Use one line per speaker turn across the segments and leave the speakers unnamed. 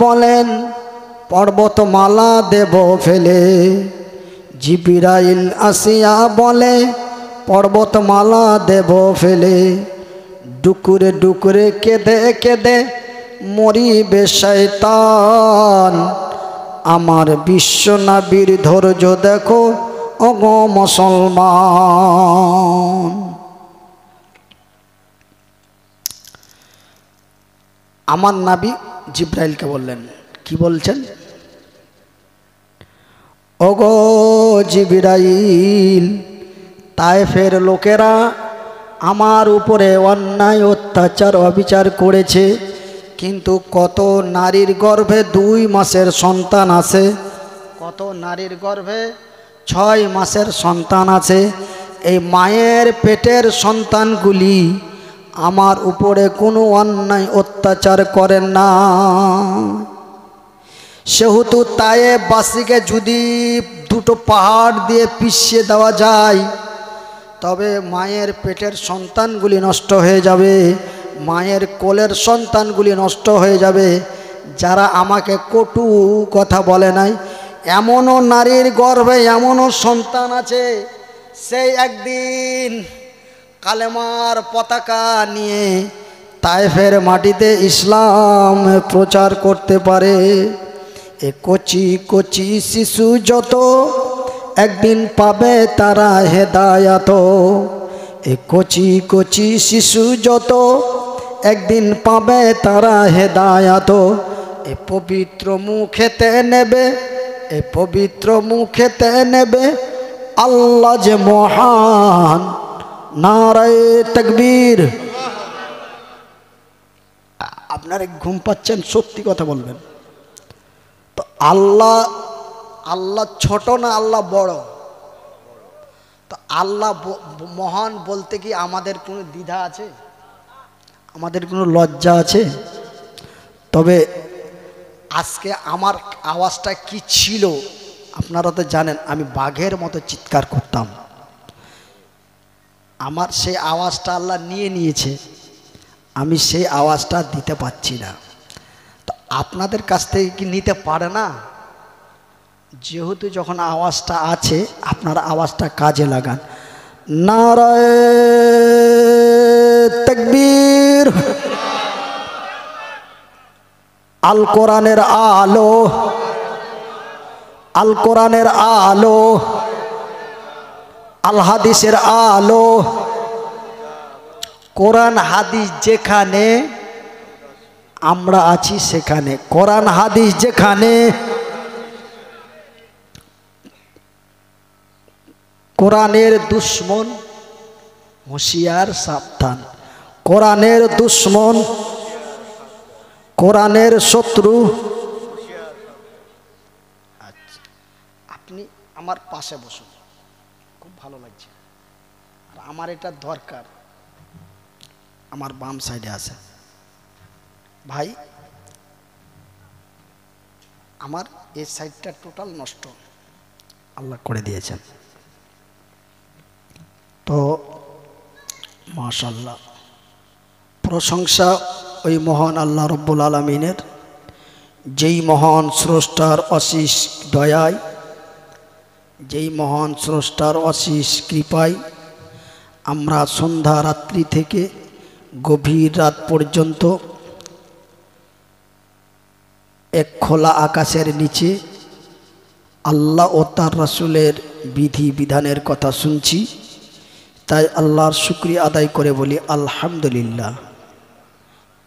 বলেন পর্বতমালা দেব ফেলে, জিবরাইল আসিয়া বলে পর্বতমালা দেব ফেলে, ডুকুরে ডুকুরে কেঁদে কেঁদে মরিবে শয়তান, আমার বিশ্বনবীর ধৈর্য দেখো ওগো মুসলমান। আমার নবী জিবরাইলকে বললেন, কি বলছেন? ওগো জিবরাইল, তায়েফের লোকেরা আমার উপরে অন্যায় অত্যাচার অবিচার করেছে, কিন্তু কত নারীর গর্ভে 2 মাসের সন্তান আছে, কত নারীর গর্ভে 6 মাসের সন্তান আছে, এই মায়ের পেটের সন্তানগুলি আমার উপরে কোনো অন্যায় অত্যাচার করেন না। সেহেতু তায়েফবাসীকে যদি 2টো পাহাড় দিয়ে পিষিয়ে দেওয়া যায়, তবে মায়ের পেটের সন্তানগুলি নষ্ট হয়ে যাবে, মায়ের কোলের সন্তানগুলি নষ্ট হয়ে যাবে। যারা আমাকে কটু কথা বলে নাই, এমনও নারীর গর্ভে এমনও সন্তান আছে, সেই একদিন কালেমার পতাকা নিয়ে তায়েফের মাটিতে ইসলাম প্রচার করতে পারে। এ কচি কচি শিশু যত একদিন পাবে তারা হেদায়াত, এ কচি কচি শিশু যত একদিন পাবে তারা হেদায়াত। এ পবিত্র মুখেতে নেবে, এ পবিত্র মুখেতে নেবে আল্লাহ যে মহান, নারায়ে তাকবীর। আপনারা ঘুম পাচ্ছেন, সত্যি কথা বলবেন তো। আল্লাহ আল্লাহ ছোট না আল্লাহ বড়? তো আল্লাহ মহান বলতে কি আমাদের কোনো দ্বিধা আছে? আমাদের কোনো লজ্জা আছে? তবে আজকে আমার আওয়াজটা কি ছিল আপনারা তো জানেন, আমি বাঘের মতো চিৎকার করতাম। আমার সেই আওয়াজটা আল্লাহ নিয়ে নিয়েছে, আমি সেই আওয়াজটা দিতে পারছি না। তো আপনাদের কাছ থেকে কি নিতে পারে না? যেহেতু যখন আওয়াজটা আছে, আপনারা আওয়াজটা কাজে লাগান। নারায়ে তাকবীর। আল কোরআনের আলো, আল কোরআনের আলো, আল হাদিসের আলো। কোরআন হাদিস যেখানে আমরা আছি সেখানে, কোরআন হাদিস যেখানে, কোরআনের দুশ্মন হুঁশিয়ার সাবধান, কোরআনের দুশ্মন, কোরআনের শত্রু। আচ্ছা, আপনি আমার পাশে বসুন, খুব ভালো লাগছে। আর আমার এটা দরকার, আমার বাম সাইডে আছে ভাই, আমার এই সাইডটা টোটাল নষ্ট, আল্লাহ করে দিয়েছেন। তো মাশাআল্লাহ, প্রশংসা ওই মহান আল্লাহ রব্বুল আলামিনের, যেই মহান স্রষ্টার অশেষ দয়ায়, যেই মহান স্রষ্টার অশেষ কৃপায় আমরা সন্ধ্যা রাত্রি থেকে গভীর রাত পর্যন্ত এক খোলা আকাশের নিচে আল্লাহ ও তার রাসূলের বিধি বিধানের কথা শুনছি। তাই আল্লাহর শুকরিয়া আদায় করে বলি আলহামদুলিল্লাহ।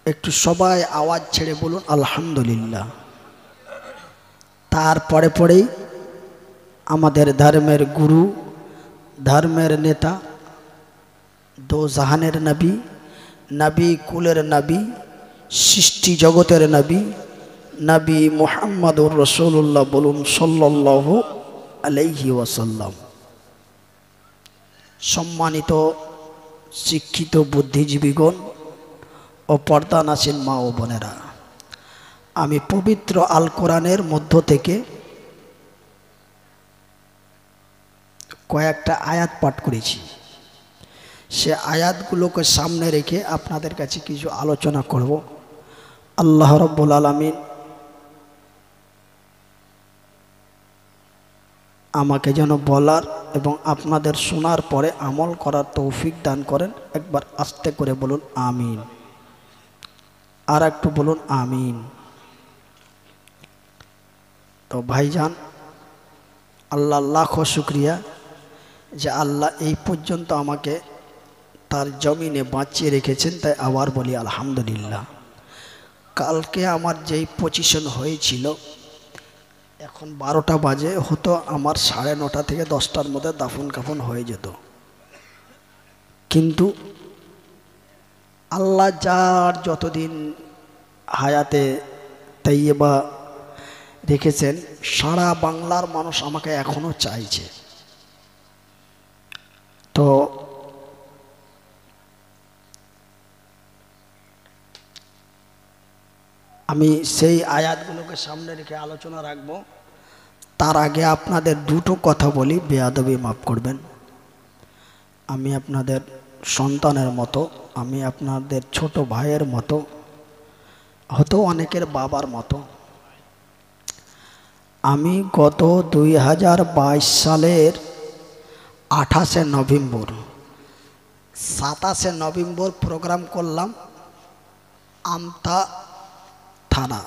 একটু সবাই আওয়াজ ছেড়ে বলুন আলহামদুলিল্লাহ। তারপরে পরেই আমাদের ধর্মের গুরু, ধর্মের নেতা, দো জাহানের নবী, নবী কুলের নবী, সৃষ্টি জগতের নবী, নবী মুহাম্মদুর রাসূলুল্লাহ বলুন সাল্লাল্লাহু আলাইহি ওয়াসাল্লাম। সম্মানিত শিক্ষিত বুদ্ধিজীবীগণ ও পর্দানাসীন মা ও বোনেরা, আমি পবিত্র আল কোরআনের মধ্য থেকে কয়েকটা আয়াত পাঠ করেছি। সে আয়াতগুলোকে সামনে রেখে আপনাদের কাছে কিছু আলোচনা করব। আল্লাহ রাব্বুল আলামিন আমাকে যেন বলার এবং আপনাদের শোনার পরে আমল করার তৌফিক দান করেন। একবার আস্তে করে বলুন আমিন, আর একটু বলুন আমিন। তো ভাইজান, আল্লাহ লাখো শুক্রিয়া যে আল্লাহ এই পর্যন্ত আমাকে তার জমিনে বাঁচিয়ে রেখেছেন, তাই আবার বলি আলহামদুলিল্লাহ। কালকে আমার যেই পজিশন হয়েছিল, এখন 12টা বাজে, হতো আমার 9:30 থেকে 10টার মধ্যে দাফন কাফন হয়ে যেত, কিন্তু আল্লাহ যার যতদিন হায়াতে তাইয়্যেবা রেখেছেন, সারা বাংলার মানুষ আমাকে এখনো চাইছে। তো আমি সেই আয়াতগুলোকে সামনে রেখে আলোচনা রাখব। তার আগে আপনাদের দুটো কথা বলি, বেয়াদবি মাফ করবেন। আমি আপনাদের সন্তানের মতো, আমি আপনাদের ছোট ভাইয়ের মতো, হয়তো অনেকের বাবার মতো। আমি গত 2022 সালের 28শে নভেম্বর, 27শে নভেম্বর প্রোগ্রাম করলাম আমতা থানা,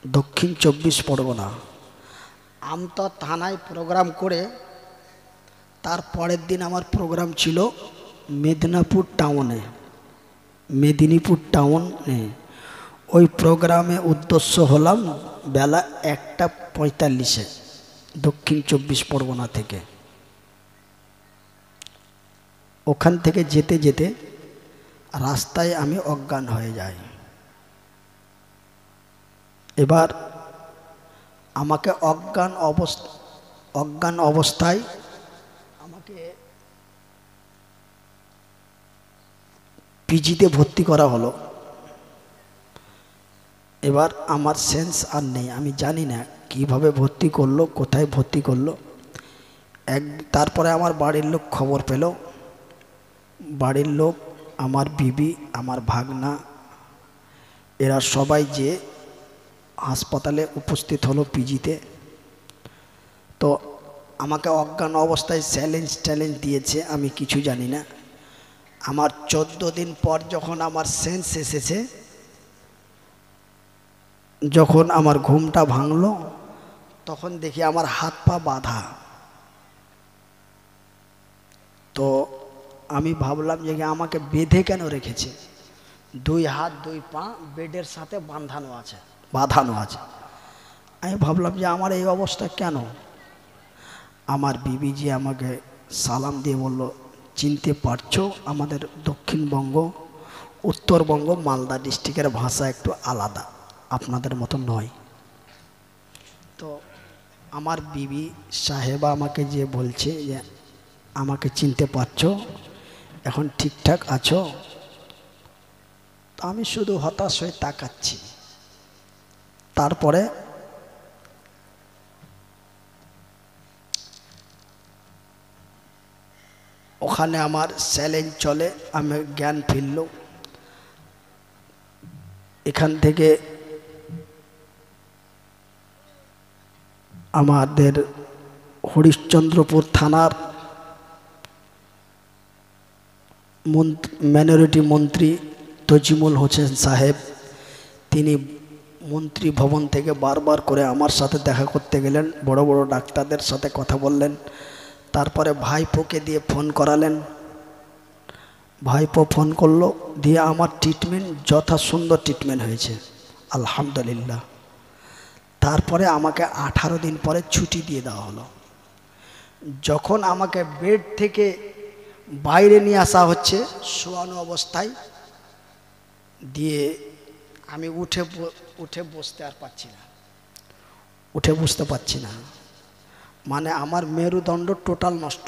দক্ষিণ 24 পরগনা। আমতা থানায় প্রোগ্রাম করে তার পরের দিন আমার প্রোগ্রাম ছিল মেদিনীপুর টাউনে, মেদিনীপুর টাউনে। ওই প্রোগ্রামে উদ্দেশ্য হলাম বেলা 1:45-এ দক্ষিণ 24 পরগনা থেকে। ওখান থেকে যেতে যেতে রাস্তায় আমি অজ্ঞান হয়ে যাই। এবার আমাকে অজ্ঞান অবস্থায় আমাকে পিজিতে ভর্তি করা হলো। এবার আমার সেন্স আর নেই, আমি জানি না কিভাবে ভর্তি করলো, কোথায় ভর্তি করলো। তারপরে আমার বাড়ির লোক খবর পেল, বাড়ির লোক, আমার বিবি, আমার ভাগনা, এরা সবাই যে হাসপাতালে উপস্থিত হলো পিজিতে। তো আমাকে অজ্ঞান অবস্থায় চ্যালেঞ্জ দিয়েছে, আমি কিছু জানি না। আমার 14 দিন পর যখন আমার সেন্স এসেছে, যখন আমার ঘুমটা ভাঙলো, তখন দেখি আমার হাত পা বাঁধা। তো আমি ভাবলাম যে আমাকে বেঁধে কেন রেখেছে, 2 হাত 2 পা বেডের সাথে বাঁধানো আছে। আমি ভাবলাম যে আমার এই অবস্থা কেন। আমার বিবিজি আমাকে সালাম দিয়ে বলল, চিনতে পারছো আমাদের দক্ষিণবঙ্গ, উত্তরবঙ্গ, মালদা ডিস্ট্রিক্টের ভাষা একটু আলাদা, আপনাদের মতো নয়। তো আমার বিবি সাহেবা আমাকে যে বলছে যে আমাকে চিনতে পারছো, এখন ঠিকঠাক আছো? আমি শুধু হতাশ হয়ে তাকাচ্ছি। তারপরে ওখানে আমার চ্যালেঞ্জ চলে, আমি জ্ঞান ফিরল। এখান থেকে আমাদের হরিশ্চন্দ্রপুর থানার মাইনরিটি মন্ত্রী তজিমুল হোসেন সাহেব, তিনি মন্ত্রী ভবন থেকে বারবার করে আমার সাথে দেখা করতে গেলেন, বড় বড় ডাক্তারদের সাথে কথা বললেন। তারপরে ভাইপোকে দিয়ে ফোন করালেন, ভাইপো ফোন করলো, দিয়ে আমার ট্রিটমেন্ট যথা সুন্দর ট্রিটমেন্ট হয়েছে আলহামদুলিল্লাহ। তারপরে আমাকে 18 দিন পরে ছুটি দিয়ে দেওয়া হলো। যখন আমাকে বেড থেকে বাইরে নিয়ে আসা হচ্ছে শোয়ানো অবস্থায়, দিয়ে আমি উঠে বসতে আর পারছি না, বুঝতে পারছি না। মানে আমার মেরুদণ্ড টোটাল নষ্ট।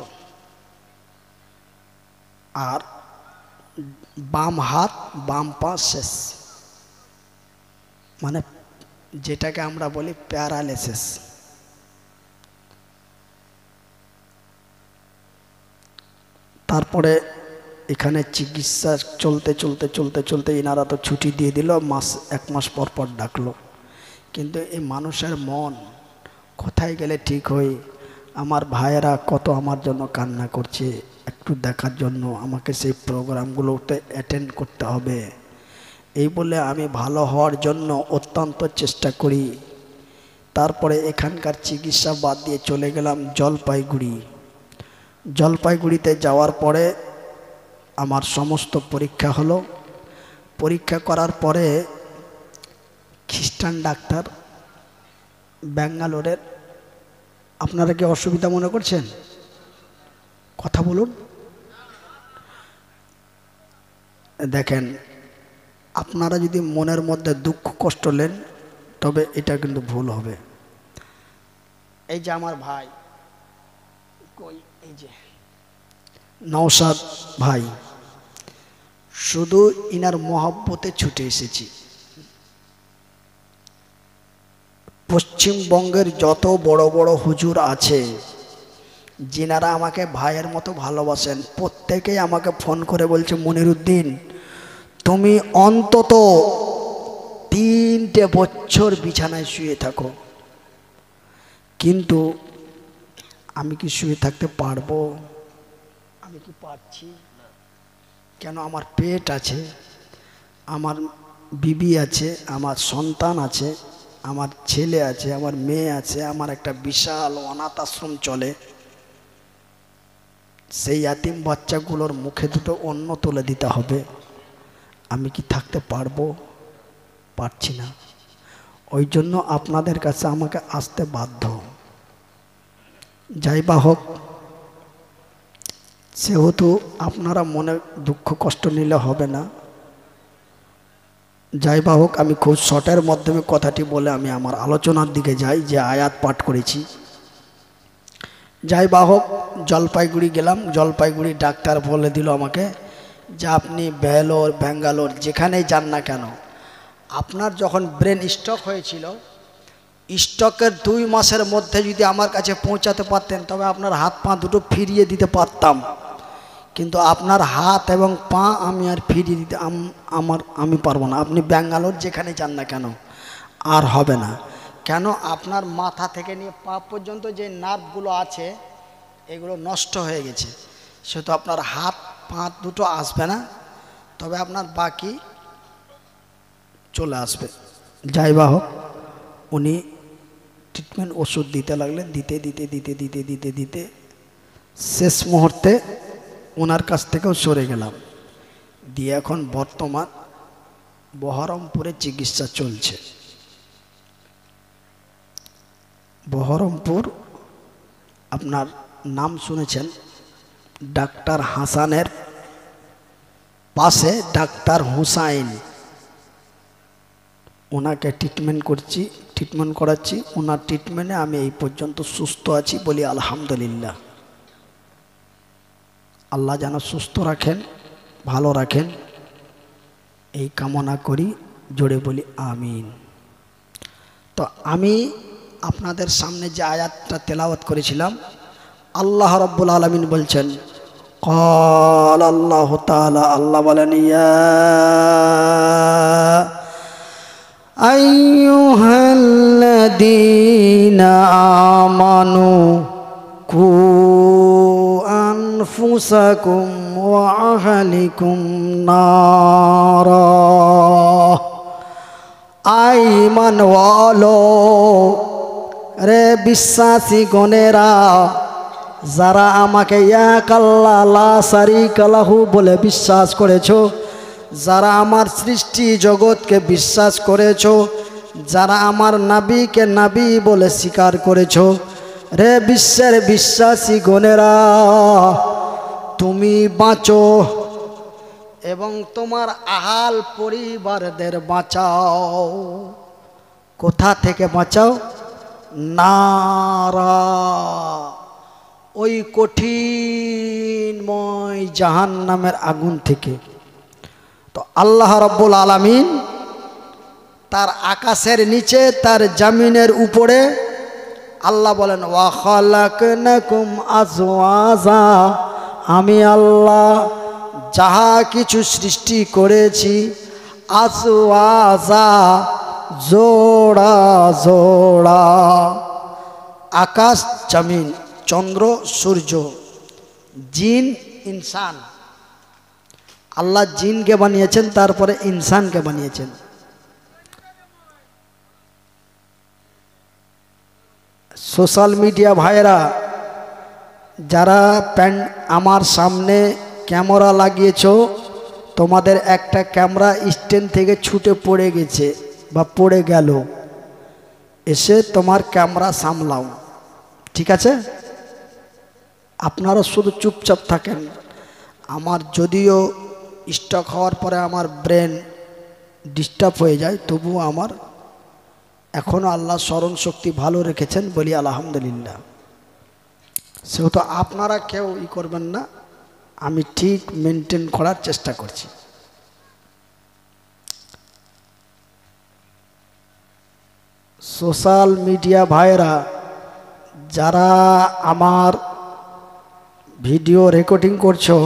আর বাম হাত বাম পা শেষ, মানে যেটাকে আমরা বলি প্যারালাইসিস। তারপরে এখানে চিকিৎসা চলতে এনারা তো ছুটি দিয়ে দিল, 1 মাস পর ডাকলো। কিন্তু এই মানুষের মন কোথায় গেলে ঠিক হয়, আমার ভাইয়েরা কত আমার জন্য কান্না করছে, একটু দেখার জন্য আমাকে সেই প্রোগ্রামগুলোতে অ্যাটেন্ড করতে হবে। এই বলে আমি ভালো হওয়ার জন্য অত্যন্ত চেষ্টা করি। তারপরে এখানকার চিকিৎসা বাদ দিয়ে চলে গেলাম জলপাইগুড়ি। জলপাইগুড়িতে যাওয়ার পরে আমার সমস্ত পরীক্ষা হলো। পরীক্ষা করার পরে খ্রিস্টান ডাক্তার ব্যাঙ্গালোরের, আপনারা কি অসুবিধা মনে করছেন? কথা বলুন। দেখেন, আপনারা যদি মনের মধ্যে দুঃখ কষ্ট নেন তবে এটা কিন্তু ভুল হবে। এই যে আমার ভাই, এই যে নওশাদ ভাই, শুধু ইনার মহব্বতে ছুটে এসেছি। পশ্চিমবঙ্গের যত বড় বড় হুজুর আছে যিনারা আমাকে ভাইয়ের মতো ভালোবাসেন, প্রত্যেকেই আমাকে ফোন করে বলছে, মনিরুদ্দিন তুমি অন্তত 3টে বছর বিছানায় শুয়ে থাকো। কিন্তু আমি কি শুয়ে থাকতে পারবো? আমি কি পারছি? কেন, আমার পেট আছে, আমার বিবি আছে, আমার সন্তান আছে, আমার ছেলে আছে, আমার মেয়ে আছে, আমার একটা বিশাল অনাথ আশ্রম চলে। সেই ইয়াতিম বাচ্চাগুলোর মুখে দুটো অন্ন তুলে দিতে হবে। আমি কি থাকতে পারবো? পারছি না। ওই জন্য আপনাদের কাছে আমাকে আসতে বাধ্য। যাই বা হোক, সেহেতু আপনারা মনে দুঃখ কষ্ট নিলে হবে না। যাই বা হোক, আমি খুব শর্টের মাধ্যমে কথাটি বলে আমি আমার আলোচনার দিকে যাই, যে আয়াত পাঠ করেছি। যাই বা হোক, জলপাইগুড়ি গেলাম। জলপাইগুড়ি ডাক্তার বলে দিল আমাকে যে আপনি ব্যাঙ্গালোর যেখানেই যান না কেন, আপনার যখন ব্রেন স্ট্রোক হয়েছিল, স্ট্রোকের 2 মাসের মধ্যে যদি আমার কাছে পৌঁছাতে পারতেন তবে আপনার হাত পা দুটো ফিরিয়ে দিতে পারতাম। কিন্তু আপনার হাত এবং পা আমি আর ফিরিয়ে দিতে আমি পারবো না। আপনি ব্যাঙ্গালোর যেখানে যান না কেন আর হবে না। কেন, আপনার মাথা থেকে নিয়ে পা পর্যন্ত যে নার্ভগুলো আছে এগুলো নষ্ট হয়ে গেছে। সেহেতু আপনার হাত পা দুটো আসবে না, তবে আপনার বাকি চলে আসবে। যাই বা হোক, উনি ট্রিটমেন্ট ওষুধ দিতে লাগলেন। দিতে দিতে দিতে দিতে দিতে দিতে শেষ মুহূর্তে ওনার কাছ থেকেও সরে গেলাম। দিয়ে এখন বর্তমান বহরমপুরে চিকিৎসা চলছে। বহরমপুর আপনার নাম শুনেছেন, ডাক্তার হাসানের পাশে ডাক্তার হুসাইন, ওনাকে ট্রিটমেন্ট করাচ্ছি। ওনার ট্রিটমেন্টে আমি এই পর্যন্ত সুস্থ আছি, বলি আলহামদুলিল্লাহ। আল্লাহ যেন সুস্থ রাখেন, ভালো রাখেন, এই কামনা করি। জোরে বলি আমিন। তো আমি আপনাদের সামনে যে আয়াতটা তেলাওয়াত করেছিলাম, আল্লাহ রাব্বুল আলামিন বলছেন, قال আল্লাহ তাআলা, আল্লাহ বলেন, ইয়া আইয়ুহাল্লাযীনা আমানু কু আনফুসাকুম ওয়া আহলিকুম নারা। ঈমান ওয়ালো রে বিশ্বাসী গণেরা, যারা আমাকে এক আল্লাহ লা শারীকা লাহু বলে বিশ্বাস করেছো, যারা আমার সৃষ্টি জগৎকে বিশ্বাস করেছো, যারা আমার নবীকে নবী বলে স্বীকার করেছো, রে বিশ্বের বিশ্বাসী গণেরা, তুমি বাঁচো এবং তোমার আহাল পরিবারদের বাঁচাও। কোথা থেকে বাঁচাও? নারা, ওই কঠিনময় জাহান্নামের আগুন থেকে। তো আল্লাহ রাব্বুল আলামিন তার আকাশের নিচে, তার জমিনের উপরে আল্লাহ বলেন, ওয়া খালাকনাকুম আজওয়াজা, আমি আল্লাহ যাহা কিছু সৃষ্টি করেছি, আজওয়াজা জোড়া জোড়া। আকাশ জমিন চন্দ্র সূর্য, জিন ইনসান। আল্লাহ জিনকে বানিয়েছেন, তারপরে ইনসানকে বানিয়েছেন। সোশ্যাল মিডিয়া ভাইরা যারা আমার সামনে ক্যামেরা লাগিয়েছো, তোমাদের একটা ক্যামেরা স্ট্যান্ড থেকে ছুটে পড়ে গেছে বা পড়ে গেল, এসে তোমার ক্যামেরা সামলাও, ঠিক আছে? আপনারা শুধু চুপচাপ থাকেন। আমার যদিও স্ট্রোক হওয়ার পরে আমার ব্রেন ডিস্টার্ব হয়ে যায়, তবুও আমার এখনও আল্লাহ স্মরণ শক্তি ভালো রেখেছেন, বলি আলহামদুলিল্লাহ। সেহেতু আপনারা কেউ করবেন না, আমি ঠিক মেনটেন করার চেষ্টা করছি। সোশ্যাল মিডিয়া ভাইরা যারা আমার ভিডিও রেকর্ডিং করছো,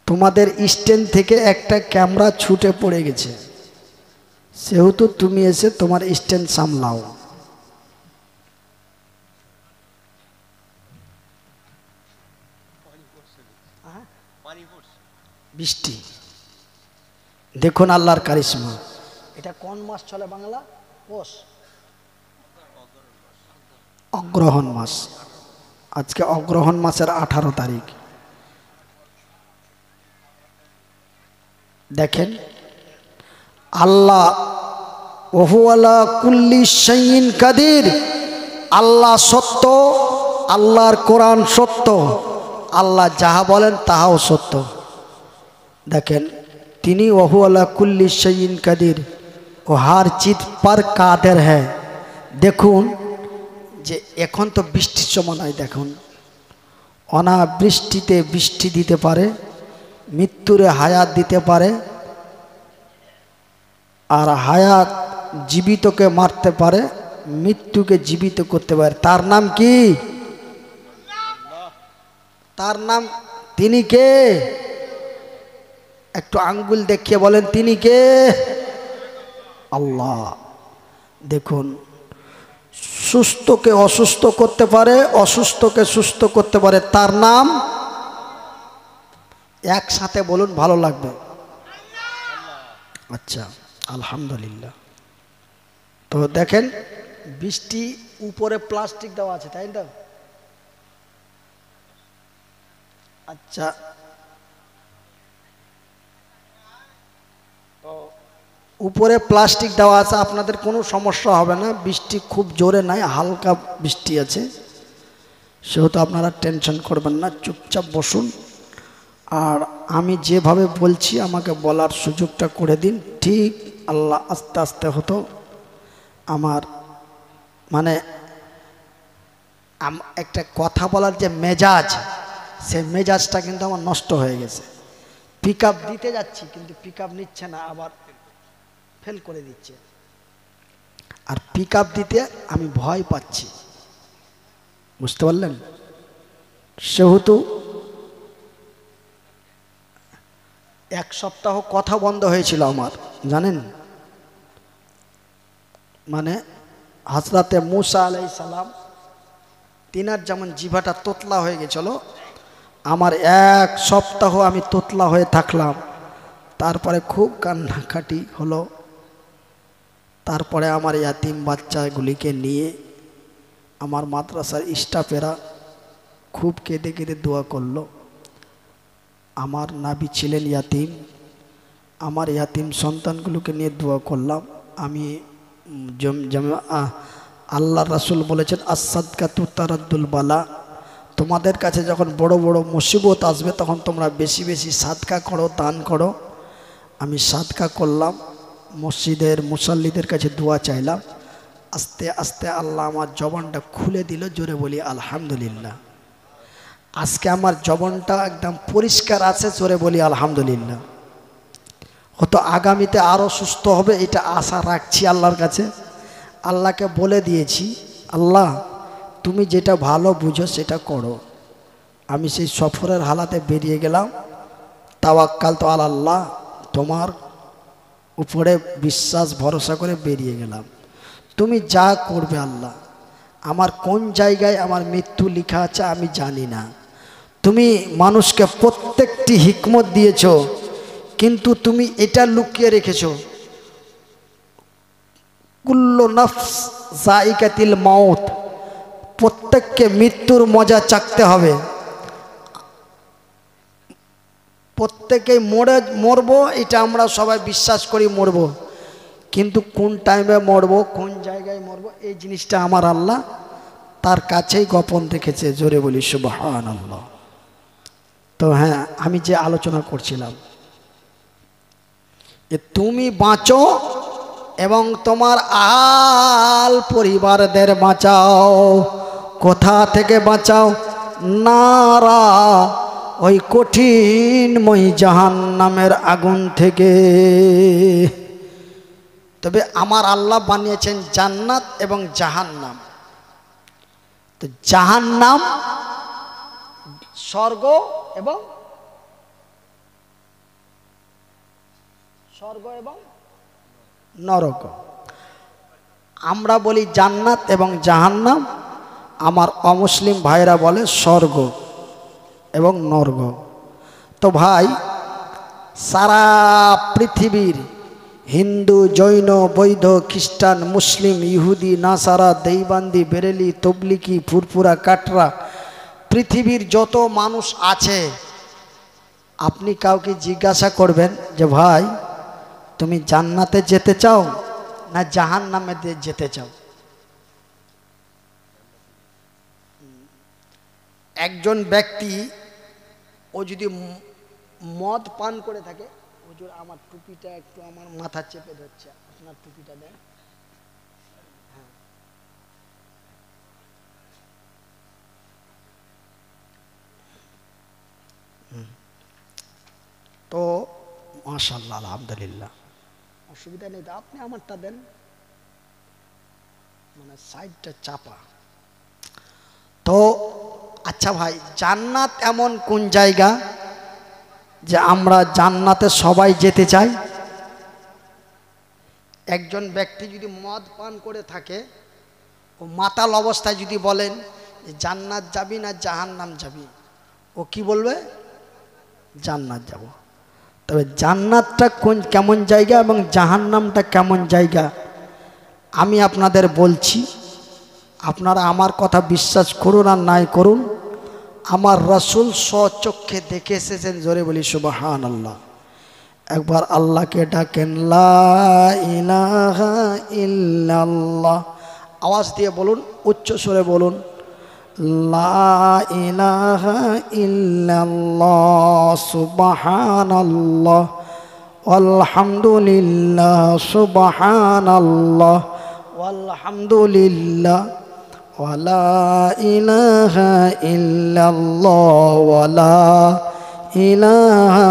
তোমাদের স্ট্যান্ড থেকে একটা ক্যামেরা ছুটে পড়ে গেছে, সেহেতু তুমি এসে তোমার স্ট্যান্ড সামলাও। বৃষ্টি দেখুন আল্লাহর কারিশমা। এটা কোন মাস চলে বাংলা? পৌষ, অগ্রহণ মাস। আজকে অগ্রহণ মাসের 18 তারিখ। দেখেন আল্লাহ ওহু আলা কুল্লি শাইইন কাদির। আল্লাহ সত্য, আল্লাহর কোরআন সত্য, আল্লাহ যাহা বলেন তাহাও সত্য। দেখেন তিনি ওহু আলা কুল্লি শাইইন কাদির, ও হার চিজ पर কাদের হ্যাঁ। দেখুন যে এখন তো বৃষ্টির সময় নয়, দেখুন অনাবৃষ্টিতে বৃষ্টি দিতে পারে, মৃত্যুরে হায়াত দিতে পারে, আর হায়াত জীবিতকে মারতে পারে, মৃত্যুকে জীবিত করতে পারে। তার নাম কি? তার নাম, তিনি কে? একটু আঙ্গুল দেখিয়ে বলেন তিনি কে? আল্লাহ। দেখুন সুস্থকে অসুস্থ করতে পারে, অসুস্থকে সুস্থ করতে পারে, তার নাম। একসাথে বলুন, ভালো লাগবে। আচ্ছা আলহামদুলিল্লাহ। তো দেখেন বৃষ্টি উপরে প্লাস্টিক দেওয়া আছে, তাই না? আচ্ছা তো উপরে প্লাস্টিক দেওয়া আছে, আপনাদের কোনো সমস্যা হবে না। বৃষ্টি খুব জোরে নাই, হালকা বৃষ্টি আছে, সেহেতু আপনারা টেনশন করবেন না, চুপচাপ বসুন। আর আমি যেভাবে বলছি আমাকে বলার সুযোগটা করে দিন। ঠিক আল্লাহ আস্তে আস্তে হতো আমার, মানে একটা কথা বলার যে মেজাজ, সেই মেজাজটা কিন্তু আমার নষ্ট হয়ে গেছে। পিক আপ দিতে যাচ্ছি কিন্তু পিক আপ নিচ্ছে না, আবার ফেল করে দিচ্ছে। আর পিক আপ দিতে আমি ভয় পাচ্ছি, বুঝতে পারলেন? সেহেতু এক সপ্তাহ কথা বন্ধ হয়েছিল আমার, জানেন? মানে হযরতে মুসা আলাইহিস সালাম, তিনার যেমন জিভাটা তোতলা হয়ে গেছিল, আমার এক সপ্তাহ আমি তোতলা হয়ে থাকলাম। তারপরে খুব কান্নাকাটি হলো। তারপরে আমার ইয়াতিম বাচ্চাগুলিকে নিয়ে আমার মাদ্রাসার স্টাফেরা খুব কেঁদে কেঁদে দোয়া করলো। আমার নাবি ছিলেন ইয়াতিম, আমার ইয়াতিম সন্তানগুলোকে নিয়ে দোয়া করলাম। আমি আল্লাহ রাসূল বলেছেন আস-সাদকাতু তারাদ্দুল বালা, তোমাদের কাছে যখন বড় বড় মুসিবত আসবে তখন তোমরা বেশি বেশি সাদকা করো, দান করো। আমি সাদকা করলাম, মসজিদের মুসাল্লিদের কাছে দোয়া চাইলাম। আস্তে আস্তে আল্লাহ আমার জবানটা খুলে দিল, জোরে বলি আলহামদুলিল্লাহ। আজকে আমার জবানটা একদম পরিষ্কার আছে, জোরে বলি আলহামদুলিল্লাহ। হয়তো আগামীতে আরও সুস্থ হবে, এটা আশা রাখছি আল্লাহর কাছে। আল্লাহকে বলে দিয়েছি, আল্লাহ তুমি যেটা ভালো বুঝো সেটা করো। আমি সেই সফরের হালাতে বেরিয়ে গেলাম, তাওয়াক্কাল তো আল্লাহ, তোমার উপরে বিশ্বাস ভরসা করে বেরিয়ে গেলাম। তুমি যা করবে আল্লাহ, আমার কোন জায়গায় আমার মৃত্যু লেখা আছে আমি জানি না। তুমি মানুষকে প্রত্যেকটি হিকমত দিয়েছ, কিন্তু তুমি এটা লুকিয়ে রেখেছ, কুল্লু নফস যায়িকাতুল মাউত, প্রত্যেককে মৃত্যুর মজা চাখতে হবে, প্রত্যেকেই মরবো, এটা আমরা সবাই বিশ্বাস করি মরব, কিন্তু কোন টাইমে মরবো, কোন জায়গায় মরবো, এই জিনিসটা আমার আল্লাহ তার কাছেই গোপন রেখেছে। জোরে বলি সুবহানাল্লাহ। তো হ্যাঁ, আমি যে আলোচনা করছিলাম, তুমি বাঁচো এবং তোমার আল পরিবারদের বাঁচাও। কোথা থেকে বাঁচাও? নারা, ওই কঠিনময় জাহান্নামের আগুন থেকে। তবে আমার আল্লাহ বানিয়েছেন জান্নাত এবং জাহান্নাম। তো জাহান্নাম স্বর্গ এবং নরক। আমরা বলি জান্নাত এবং জাহান্নাম, আমার অমুসলিম ভাইরা বলে স্বর্গ এবং নরক। তো ভাই, সারা পৃথিবীর হিন্দু, জৈন, বৌদ্ধ, খ্রিস্টান, মুসলিম, ইহুদি, নাসারা, দেইবান্দি, বেরেলি, তবলিকি, ফুরফুরা, কাটরা, পৃথিবীর যত মানুষ আছে, আপনি কাউকে জিজ্ঞাসা করবেন যে ভাই তুমি জান্নাতে যেতে চাও না জাহান্নামে যেতে চাও? একজন ব্যক্তি ও যদি মদ পান করে থাকে, হুজুর আমার টুপিটা একটু আমার মাথা চেপে ধরছে, আপনার টুপিটা দেন। তো মাশাআল্লাহ, আলহামদুলিল্লাহ, অসুবিধা নেই, তো আপনি আমারটা দেন, মানে সাইডটা চাপা। তো আচ্ছা ভাই, জান্নাত এমন কোন জায়গা যে আমরা জান্নাতে সবাই যেতে চাই? একজন ব্যক্তি যদি মদ পান করে থাকে, ও মাতাল অবস্থায় যদি বলেন যে জান্নাত যাবি না জাহান্নাম যাবি, ও কি বলবে? জান্নাত যাব। তবে জান্নাতটা কেমন জায়গা এবং জাহান্নামটা কেমন জায়গা আমি আপনাদের বলছি, আপনারা আমার কথা বিশ্বাস করুন আর নাই করুন, আমার রাসূল স্বচক্ষে দেখে এসেছেন। জোরে বলি সুবহানাল্লাহ। একবার আল্লাহকে ডাকেন, লা ইলাহা ইল্লাল্লাহ, আওয়াজ দিয়ে বলুন, উচ্চ স্বরে বলুন, লা ইলাহা ইল্লাল্লাহ সুবহানাল্লাহ আলহামদুলিল্লাহ সুবহানাল্লাহ আলহামদুলিল্লাহ ওয়ালা ইলাহা ইল্লাল্লাহ ওয়ালা ইলাহা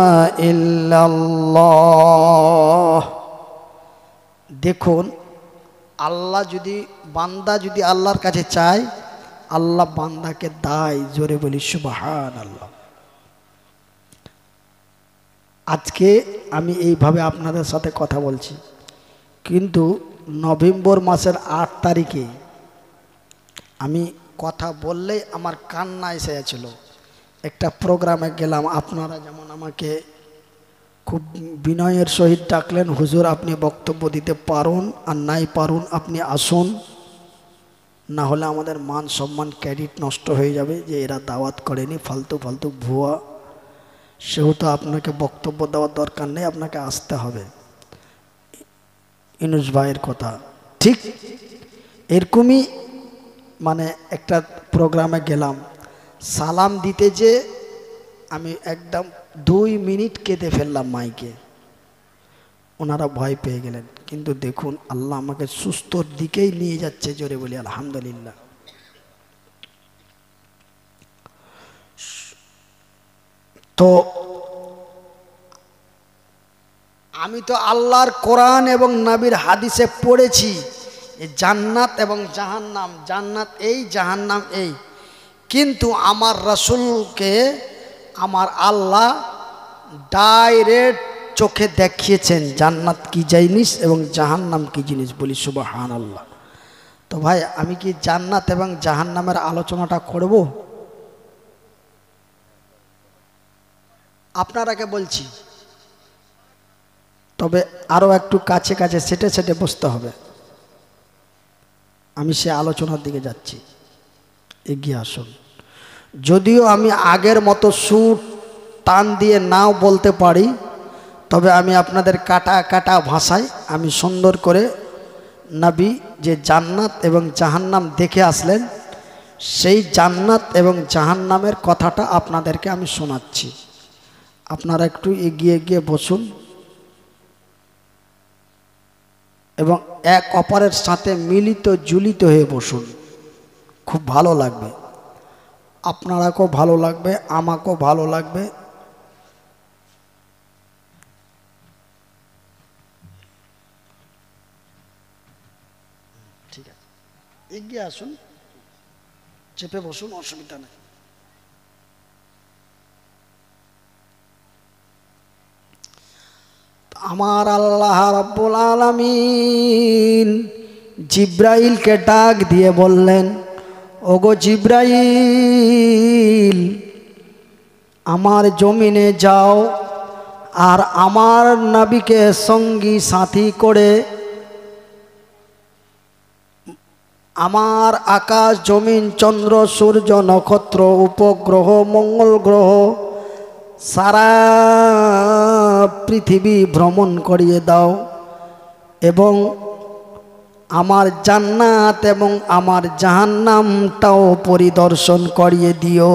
ইল্লাল্লাহ। দেখুন, আল্লাহ যদি, বান্দা যদি আল্লাহর কাছে চায়, আল্লাহ বান্দাকে দেয়। জোরে বলি সুবহানাল্লাহ। আজকে আমি এইভাবে আপনাদের সাথে কথা বলছি, কিন্তু নভেম্বর মাসের 8 তারিখে আমি কথা বললেই আমার কান্না এসে যাচ্ছিল। একটা প্রোগ্রামে গেলাম, আপনারা যেমন আমাকে খুব বিনয়ের সহিত ডাকলেন, হুজুর আপনি বক্তব্য দিতে পারুন আর নাই পারুন আপনি আসুন, না হলে আমাদের মান সম্মান ক্রেডিট নষ্ট হয়ে যাবে যে এরা দাওয়াত করেনি, ফালতু ফালতু ভুয়া। সেহেতু আপনাকে বক্তব্য দেওয়ার দরকার নেই, আপনাকে আসতে হবে। ইনুস ভাইয়ের কথা ঠিক এরকমই। মানে একটা প্রোগ্রামে গেলাম, সালাম দিতে যে আমি একদম 2 মিনিট কেঁদে ফেললাম মাইকে, ওনারা ভয় পেয়ে গেলেন। কিন্তু দেখুন, আল্লাহ আমাকে সুস্থর দিকেই নিয়ে যাচ্ছে। জোরে বলি আলহামদুলিল্লাহ। তো আমি তো আল্লাহর কোরআন এবং নবীর হাদিসে পড়েছি জান্নাত এবং জাহান্নাম, জান্নাত এই জাহান্নাম এই, কিন্তু আমার রাসূলকে আমার আল্লাহ ডাইরেক্ট চোখে দেখিয়েছেন জান্নাত কি জিনিস এবং জাহান্নাম কি জিনিস। বলি সুবহানাল্লাহ। তো ভাই আমি কি জান্নাত এবং জাহান্নামের আলোচনাটা করব? আপনারাকে বলছি, তবে আরও একটু কাছে কাছে সেটে সেটে বসতে হবে। আমি সে আলোচনার দিকে যাচ্ছি, এগিয়ে আসুন। যদিও আমি আগের মতো সুর টান দিয়ে নাও বলতে পারি, তবে আমি আপনাদের কাটা কাটা ভাষায় আমি সুন্দর করে নবী যে জান্নাত এবং জাহান্নাম দেখে আসলেন, সেই জান্নাত এবং জাহান্নামের কথাটা আপনাদেরকে আমি শোনাচ্ছি। আপনারা একটু এগিয়ে গিয়ে বসুন এবং এক অপরের সাথে মিলিত জুলিত হয়ে বসুন। খুব ভালো লাগবে, আপনারাকেও ভালো লাগবে, আমাকেও ভালো লাগবে। ঠিক আছে, এগিয়ে আসুন, চেপে বসুন, অসুবিধা নেই। আমার আল্লাহ রাব্বুল আলামিন জিব্রাইলকে ডাক দিয়ে বললেন, ওগো জিব্রাইল, আমার জমিনে যাও আর আমার নবীকে সঙ্গী সাথী করে আমার আকাশ জমিন চন্দ্র সূর্য নক্ষত্র উপগ্রহ মঙ্গল গ্রহ সারা পৃথিবী ভ্রমণ করিয়ে দাও এবং আমার জান্নাত এবং আমার জাহান্নামটাও পরিদর্শন করিয়ে দিও।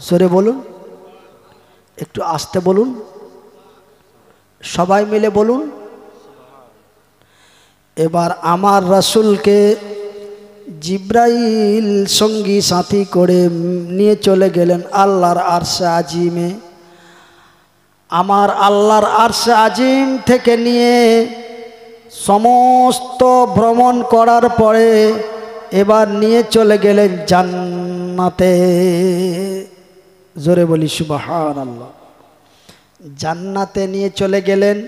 সরে বলুন, একটু আস্তে বলুন, সবাই মিলে বলুন। এবার আমার রাসূলকে জিব্রাইল সঙ্গী সাথী করে নিয়ে চলে গেলেন আল্লাহর আরশে আজিমে। আমার আল্লাহর আরশে আজিম থেকে নিয়ে সমস্ত ভ্রমণ করার পরে এবার নিয়ে চলে গেলেন জান্নাতে। জোরে বলি সুবহানাল্লাহ। জান্নাতে নিয়ে চলে গেলেন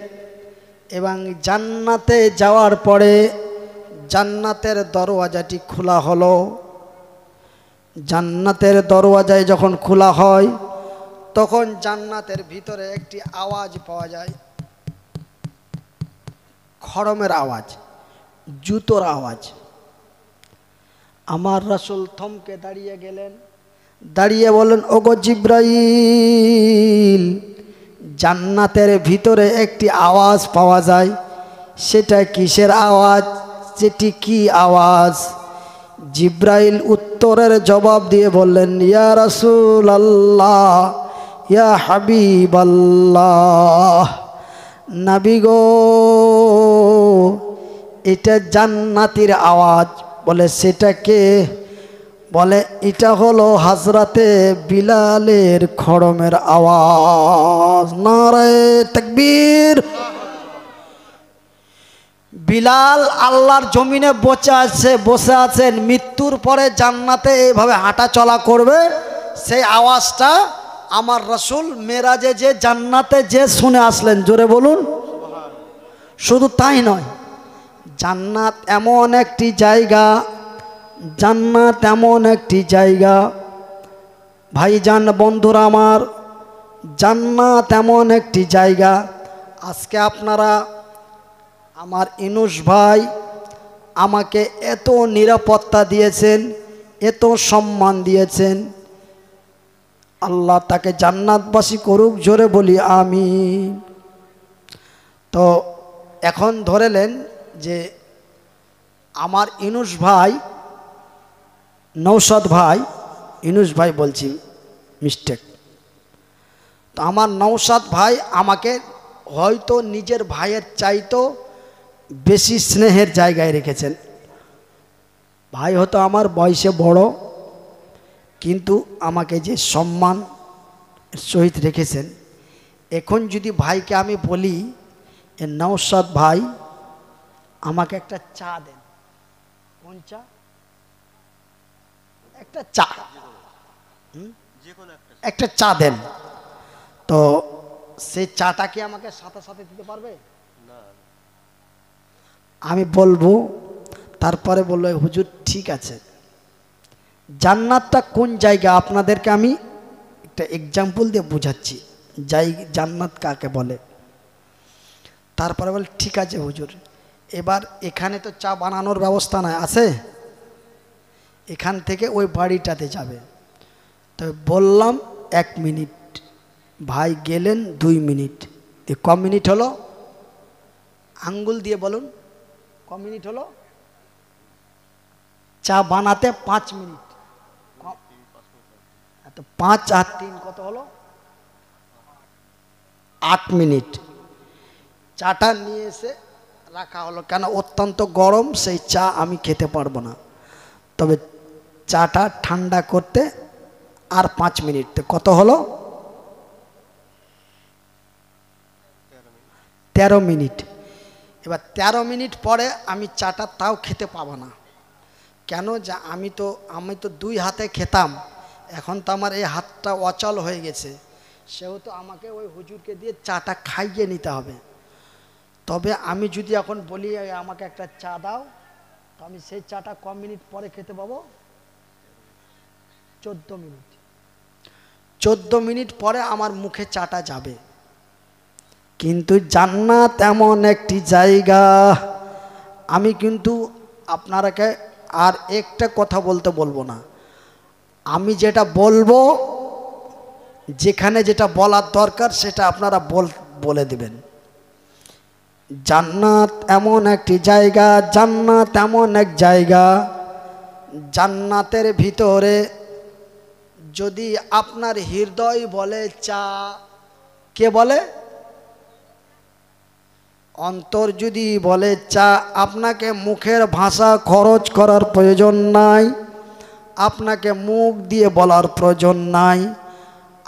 এবং জান্নাতে যাওয়ার পরে জান্নাতের দরওয়াজাটি খোলা হলো। জান্নাতের দরওয়াজায় যখন খোলা হয় তখন জান্নাতের ভিতরে একটি আওয়াজ পাওয়া যায়, খড়মের আওয়াজ, জুতোর আওয়াজ। আমার রাসূল থমকে দাঁড়িয়ে গেলেন, দাঁড়িয়ে বলেন, ওগো জিব্রাইল, জান্নাতের ভিতরে একটি আওয়াজ পাওয়া যায়, সেটা কিসের আওয়াজ, সেটি কি আওয়াজ? জিব্রাইল উত্তরের জবাব দিয়ে বললেন, ইয়া রাসূলাল্লাহ, ইয়া হাবিবাল্লাহ, নবী গো, এটা জান্নাতীর আওয়াজ। বলে সেটা কে? বলে এটা হলো হযরতে বিলালের খড়মের আওয়াজ। নারায়ে তাকবীর। বিলাল আল্লাহর জমিনে বসে আছেন, মৃত্যুর পরে জান্নাতে এইভাবে হাঁটা চলা করবে, সেই আওয়াজটা আমার রাসূল মেরাজে যে জান্নাতে যে শুনে আসলেন। জোরে বলুন। শুধু তাই নয়, জান্নাত এমন একটি জায়গা, জান্নাত এমন একটি জায়গা ভাইজান বন্ধুরা আমার, জান্নাত এমন একটি জায়গা। আজকে আপনারা আমার ইনুস ভাই আমাকে এত নিরাপত্তা দিয়েছেন, এত সম্মান দিয়েছেন, আল্লাহ তাকে জান্নাতবাসী করুক। জোরে বলি আমিন। তো এখন ধরেলেন যে আমার ইনুস ভাই, নৌশাদ ভাই, ইনুস ভাই বলছি, মিস্টেক। তো আমার নৌশাদ ভাই আমাকে হয়তো নিজের ভাইয়ের চাইতো বেশি স্নেহের জায়গায় রেখেছেন। ভাই হয়তো আমার বয়সে বড়, কিন্তু আমাকে যে সম্মান সহিত রেখেছেন। এখন যদি ভাইকে আমি বলি, এ নৌশাদ ভাই আমাকে একটা চা দেন। কোন চা? একটা চা, একটা চা দেন। তো সেই চাটা কি আমাকে সাথে সাথে দিতে পারবে? আমি বলবো তারপরে বললো হুজুর ঠিক আছে, জান্নাতটা কোন জায়গা আপনাদেরকে আমি একটা এক্সাম্পল দিয়ে বোঝাচ্ছি, জান্নাত কাকে বলে। তারপরে বলে ঠিক আছে হুজুর, এবার এখানে তো চা বানানোর ব্যবস্থা নাই, আছে, এখান থেকে ওই বাড়িটাতে যাবে। তো বললাম 1 মিনিট, ভাই গেলেন 2 মিনিট, ক মিনিট হলো, আঙ্গুল দিয়ে বলুন ক মিনিট হলো, চা বানাতে 5 মিনিট, তো 5 আর 3 কত হলো, 8 মিনিট। চাটা নিয়ে এসে রাখা হলো, কেন অত্যন্ত গরম, সেই চা আমি খেতে পারবো না, তবে চাটা ঠান্ডা করতে আর 5 মিনিট, কত হলো, 13 মিনিট। এবার 13 মিনিট পরে আমি চাটা তাও খেতে পাবো না, কেন, যে আমি তো 2 হাতে খেতাম, এখন তো আমার এই হাতটা অচল হয়ে গেছে, সেহেতু আমাকে ওই হুজুরকে দিয়ে চাটা খাইয়ে নিতে হবে। তবে আমি যদি এখন বলি আমাকে একটা চা দাও, তো আমি সেই চাটা ক মিনিট পরে খেতে পাবো, 14 মিনিট। 14 মিনিট পরে আমার মুখে চাটা যাবে। কিন্তু জান্নাত এমন একটি জায়গা, আমি কিন্তু আপনারাকে আর একটা কথা বলবো না, আমি যেটা বলবো, যেখানে যেটা বলার দরকার সেটা আপনারা বলে দিবেন। জান্নাত এমন একটি জায়গা, জান্নাত এমন এক জায়গা, জান্নাতের ভিতরে যদি আপনার হৃদয় বলে চা, কে বলে, অন্তর যদি বলে চা, আপনাকে মুখের ভাষা খরচ করার প্রয়োজন নাই, আপনাকে মুখ দিয়ে বলার প্রয়োজন নাই,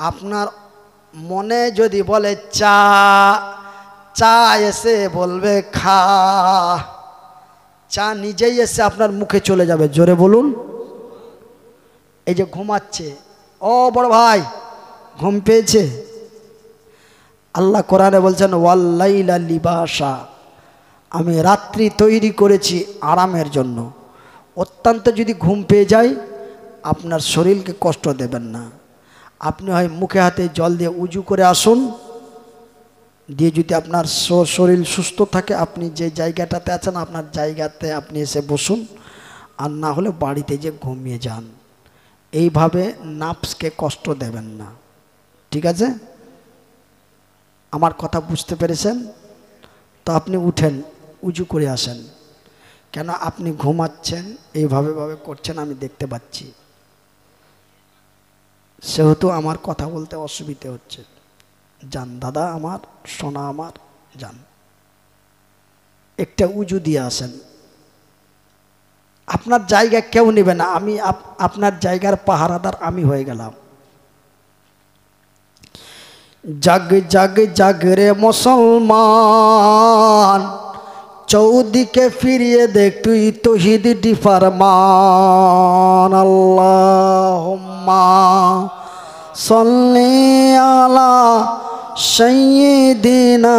আপনার মনে যদি বলে চা, চা এসে বলবে খা, চা নিজেই এসে আপনার মুখে চলে যাবে। জোরে বলুন। এই যে ঘুমাচ্ছে, ও বড় ভাই ঘুম পেয়েছে, আল্লাহ কোরআনে বলছেন ওয়াল্লাইলা লিবাসা, আমি রাত্রি তৈরি করেছি আরামের জন্য। অত্যন্ত যদি ঘুম পেয়ে যায়, আপনার শরীরকে কষ্ট দেবেন না, আপনি হয় মুখে হাতে জল দিয়ে উজু করে আসুন, দিয়ে যদি আপনার শরীর সুস্থ থাকে, আপনি যে জায়গাটাতে আছেন আপনার জায়গাতে আপনি এসে বসুন, আর না হলে বাড়িতে যে ঘুমিয়ে যান। এইভাবে নাফসকে কষ্ট দেবেন না, ঠিক আছে? আমার কথা বুঝতে পেরেছেন? তো আপনি উঠেন, উজু করে আসেন, কেন আপনি ঘুমাচ্ছেন, এইভাবে করছেন আমি দেখতে পাচ্ছি, সেহেতু আমার কথা বলতে অসুবিধে হচ্ছে। যান দাদা আমার, সোনা আমার, যান একটা উজু দিয়ে আসেন। আপনার জায়গা কেউ নেবে না, আমি আপনার জায়গার পাহারাদার আমি হয়ে গেলাম। জাগ জাগ জাগ রে মুসলমান, চৌদিকে ফিরিয়ে দেখ তুই তৌহিদ ডিফারমান। আল্লাহুম্মা সাল্লি আলা সাইয়্যিদিনা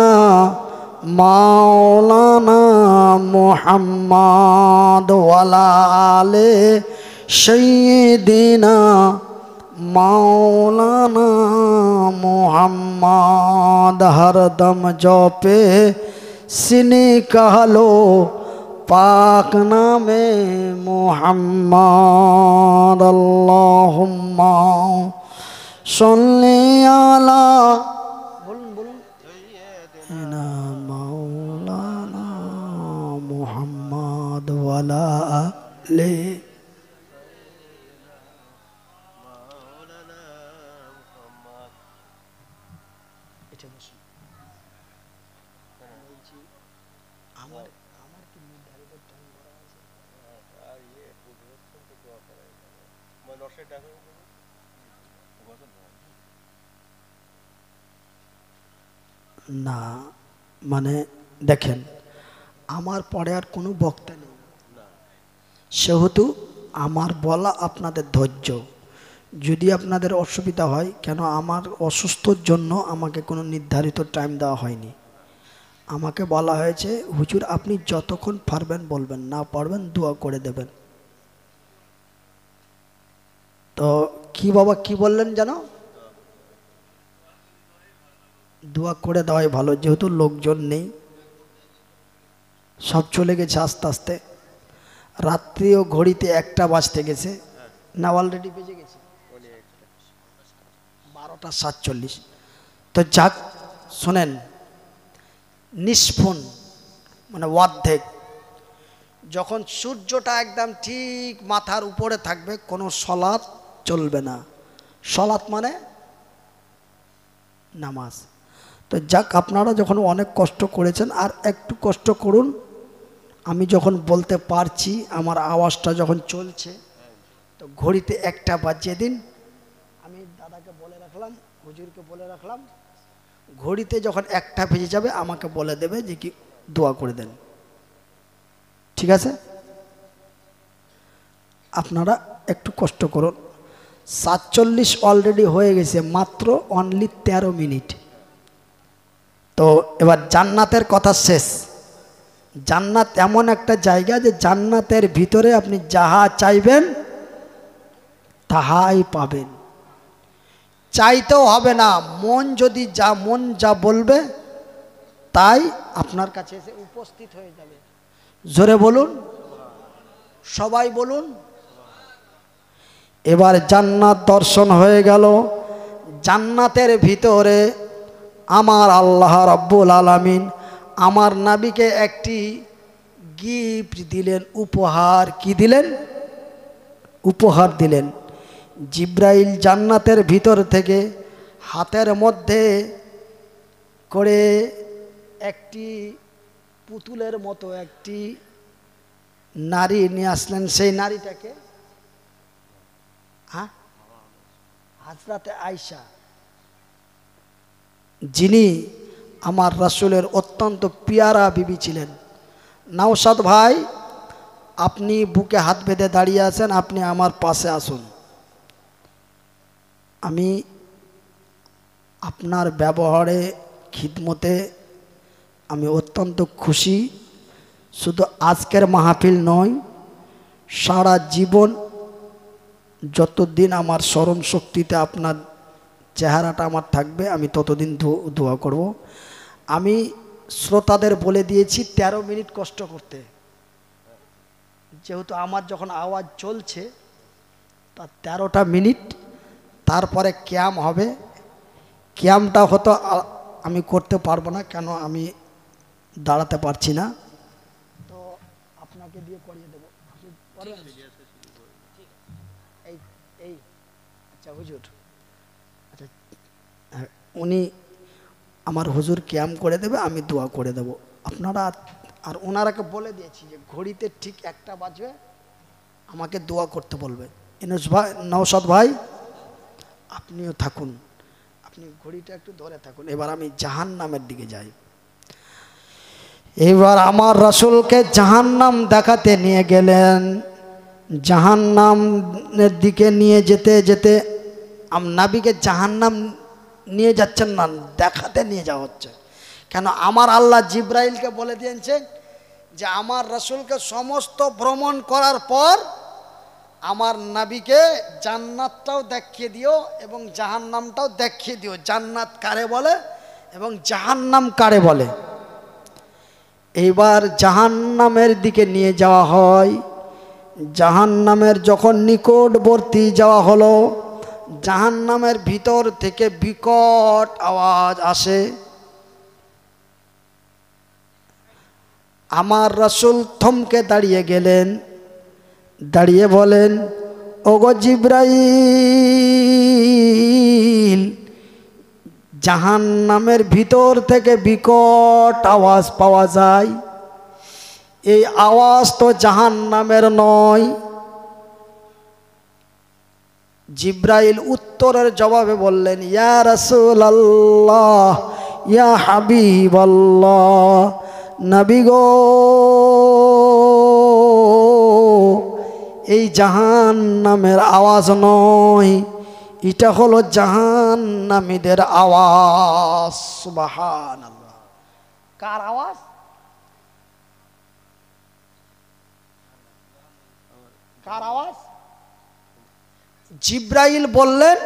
মাওলানা মুহাম্মদ ওয়ালা আলে সাইয়্যিদিনা মাওলানা মুহাম্মদ। হরদম জপে সিনে कहलो पाक नामे मुहम्मद। अल्लाहुम्मा सल्ली अला सय्यिदिना मौलाना मुहम्मद वाला आले। না মানে দেখেন, আমার পরে আর কোনো বক্তা নেই, সেহেতু আমার বলা আপনাদের ধৈর্য। যদি আপনাদের অসুবিধা হয়, কেন আমার অসুস্থর জন্য আমাকে কোনো নির্ধারিত টাইম দেওয়া হয়নি, আমাকে বলা হয়েছে হুজুর আপনি যতক্ষণ পারবেন বলবেন, না পারবেন দোয়া করে দেবেন। তো কি বাবা কি বললেন যেন? দোয়া করে দেওয়াই ভালো, যেহেতু লোকজন নেই, সব চলে গেছে আস্তে আস্তে। রাত্রিও ঘড়িতে 1টা বাজতে গেছে না, অলরেডি বেজে গেছে 12:47। তো যাক, শোনেন, নিষ্ফুন মানে অর্ধেক, যখন সূর্যটা একদম ঠিক মাথার উপরে থাকবে কোনো সলাৎ চলবে না। সলাৎ মানে নামাজ। তো যাক, আপনারা যখন অনেক কষ্ট করেছেন আর একটু কষ্ট করুন। আমি যখন বলতে পারছি, আমার আওয়াজটা যখন চলছে, তো ঘড়িতে 1টা বাজিয়ে দিন। আমি দাদাকে বলে রাখলাম, হুজুরকে বলে রাখলাম, ঘড়িতে যখন 1টা বেজে যাবে আমাকে বলে দেবে যে কি দোয়া করে দেন। ঠিক আছে? আপনারা একটু কষ্ট করুন। 47 অলরেডি হয়ে গেছে, মাত্র অনলি 13 মিনিট। তো এবার জান্নাতের কথা শেষ। জান্নাত এমন একটা জায়গা যে জান্নাতের ভিতরে আপনি যাহা চাইবেন তাহাই পাবেন। চাইতেও হবে না, মন যদি মন যা বলবে তাই আপনার কাছে এসে উপস্থিত হয়ে যাবে। জোরে বলুন, সবাই বলুন। এবার জান্নাত দর্শন হয়ে গেল। জান্নাতের ভিতরে আমার আল্লাহ রাব্বুল আলামিন আমার নবীকে একটি গিফট দিলেন, উপহার। কি দিলেন? উপহার দিলেন। জিব্রাইল জান্নাতের ভিতর থেকে হাতের মধ্যে করে একটি পুতুলের মতো একটি নারী নিয়ে আসলেন। সেই নারীটাকে হযরতে আয়েশা, যিনি আমার রাসূলের অত্যন্ত পিয়ারা বিবি ছিলেন। নওশাদ ভাই, আপনি বুকে হাত বেঁধে দাঁড়িয়ে আছেন, আপনি আমার পাশে আসুন। আমি আপনার ব্যবহারে, খিদমতে আমি অত্যন্ত খুশি। শুধু আজকের মাহফিল নয়, সারা জীবন যতদিন আমার স্মরণ শক্তিতে আপনার চেহারাটা আমার থাকবে, আমি ততদিন দোয়া করব। আমি শ্রোতাদের বলে দিয়েছি 13 মিনিট কষ্ট করতে, যেহেতু আমার যখন আওয়াজ চলছে তা 13টা মিনিট। তারপরে ক্যাম হবে। ক্যামটা হয়তো আমি করতে পারবো না, কেন আমি দাঁড়াতে পারছি না। তো আপনাকে দিয়ে করিয়ে দেবো। এই এই আচ্ছা হুজুর, আচ্ছা উনি আমার হুজুর ক্যাম করে দেবে, আমি দোয়া করে দেব। আপনারা আর ওনারাকে বলে দিয়েছি যে ঘড়িতে ঠিক 1টা বাজবে আমাকে দোয়া করতে বলবে। নওশাদ ভাই আপনিও থাকুন, আপনি ঘড়িটা একটু ধরে থাকুন। এবার আমি জাহান্নামের দিকে যাই। এবার আমার রাসূলকে জাহান্নাম দেখাতে নিয়ে গেলেন। জাহান্নামের দিকে নিয়ে যেতে যেতে নবীকে জাহান্নাম নিয়ে যাচ্ছেন না, দেখাতে নিয়ে যাওয়া হচ্ছে। কেন? আমার আল্লাহ জিব্রাইলকে বলে দিয়েছেন যে আমার রাসূলকে সমস্ত ভ্রমণ করার পর আমার নবীকে জান্নাতটাও দেখিয়ে দিও এবং জাহান্নামটাও দেখিয়ে দিও। জান্নাত কারে বলে এবং জাহান্নাম কারে বলে। এইবার জাহান্নামের দিকে নিয়ে যাওয়া হয়। জাহান্নামের যখন নিকটবর্তী যাওয়া হলো, জাহান্নামের ভিতর থেকে বিকট আওয়াজ আসে। আমার রাসূল থমকে দাঁড়িয়ে গেলেন, দাঁড়িয়ে বলেন, ওগো জিব্রাইল, জাহান্নামের ভিতর থেকে বিকট আওয়াজ পাওয়া যায়, এই আওয়াজ তো জাহান্নামের নয়। জিব্রাইল উত্তরের জবাবে বললেন, ইয়া রাসূলুল্লাহ, ইয়া হাবিবাল্লাহ, নবী গো, এই জাহান্নামের আওয়াজ নয়, এটা হলো জাহান্নামীদের আওয়াজ। সুবহানাল্লাহ। কার আওয়াজ? কার আওয়াজ? জিব্রাইল বললেন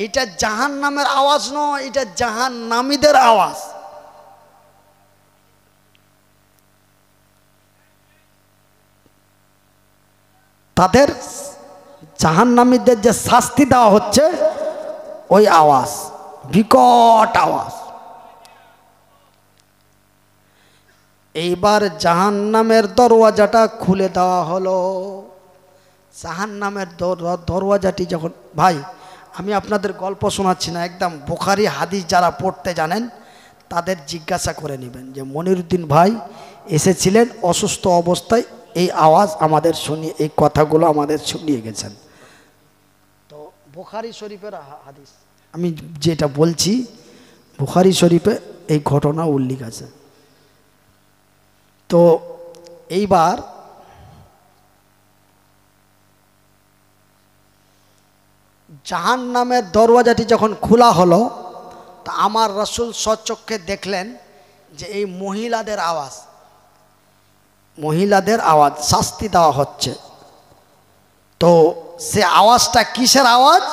এটা জাহান্নামের আওয়াজ নয়, এটা জাহান্নামীদের আওয়াজ। তাদের জাহান্নামীদের যে শাস্তি দেওয়া হচ্ছে ওই আওয়াজ, বিকট আওয়াজ। এইবার জাহান্নামের দরওয়াজাটা খুলে দেওয়া হলো। জাহান্নামের দরওয়াজাটি যখন, ভাই আমি আপনাদের গল্প শোনাচ্ছি না, একদম বুখারী হাদিস যারা পড়তে জানেন তাদের জিজ্ঞাসা করে নেবেন যে মনিরুদ্দিন ভাই এসেছিলেন অসুস্থ অবস্থায়, এই আওয়াজ আমাদের শুনিয়ে, এই কথাগুলো আমাদের শুনিয়ে গেছেন। তো বুখারী শরীফের হাদিস আমি যেটা বলছি, বুখারী শরীফে এই ঘটনা উল্লেখ আছে। তো এইবার জাহান্নামের দরওয়াজাটি যখন খোলা হলো, তা আমার রাসূল স্বচক্ষে দেখলেন যে এই মহিলাদের আওয়াজ, মহিলাদের আওয়াজ, শাস্তি দেওয়া হচ্ছে। তো সে আওয়াজটা কিসের আওয়াজ?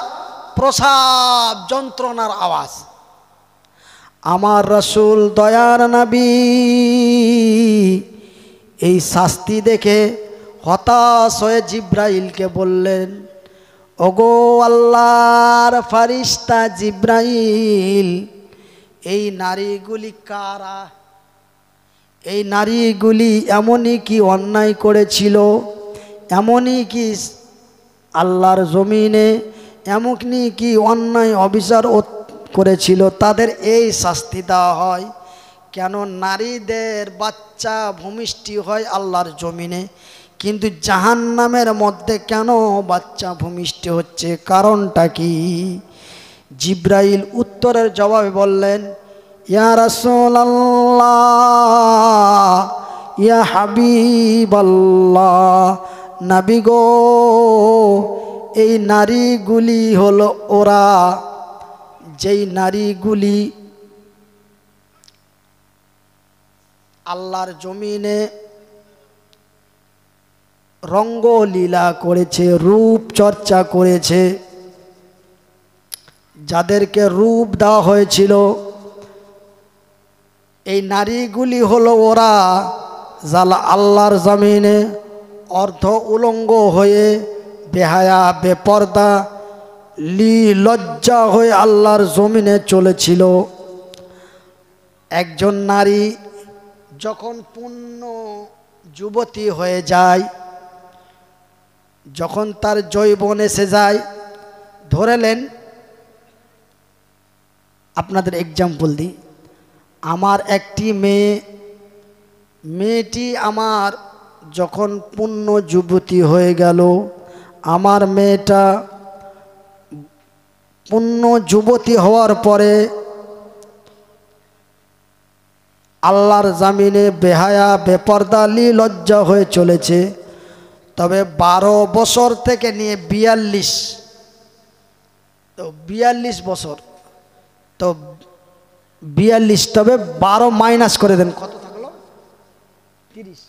প্রসাব যন্ত্রণার আওয়াজ। আমার রাসূল দয়ার নবী এই শাস্তি দেখে হতাশ হয়ে জিব্রাইলকে বললেন, ওগো আল্লাহর ফারিস্তা জিব্রাইল, এই নারীগুলি কারা? এই নারীগুলি এমনই কি অন্যায় করেছিল, এমনই কি আল্লাহর জমিনে এমনই কি অন্যায় অবিচার করেছিল, তাদের এই শাস্তি দেওয়া হয়? কেন নারীদের বাচ্চা ভূমিষ্ঠি হয় আল্লাহর জমিনে, কিন্তু জাহান্নামের মধ্যে কেন বাচ্চা ভূমিষ্ঠি হচ্ছে, কারণটা কি? জিব্রাইল উত্তরের জবাবে বললেন, ইয়া রাসূলুল্লাহ, ইয়া হাবিবাল্লাহ, নবী গো, এই নারীগুলি হলো ওরা যেই নারীগুলি আল্লাহর জমিনে রঙ্গলীলা করেছে, রূপ চর্চা করেছে, যাদেরকে রূপ দেওয়া হয়েছিল, এই নারীগুলি হলো ওরা যারা আল্লাহর জমিনে অর্ধ উলঙ্গ হয়ে বেহায়া বেপর্দা লজ্জা হয়ে আল্লাহর জমিনে চলেছিল। একজন নারী যখন পূর্ণ যুবতী হয়ে যায়, যখন তার যৌবন এসে যায়, ধরেলেন আপনাদের এক্সাম্পল দিই, আমার একটি মেয়েটি আমার যখন পূর্ণ যুবতী হয়ে গেল, আমার মেয়েটা পূর্ণ যুবতী হওয়ার পরে আল্লাহর জামিনে বেহায়া বেপর্দা লজ্জা হয়ে চলেছে। তবে 12 বছর থেকে নিয়ে 42, তো 42 বছর, তো 42, তবে 12 মাইনাস করে দেন, কত থাকলো? 30।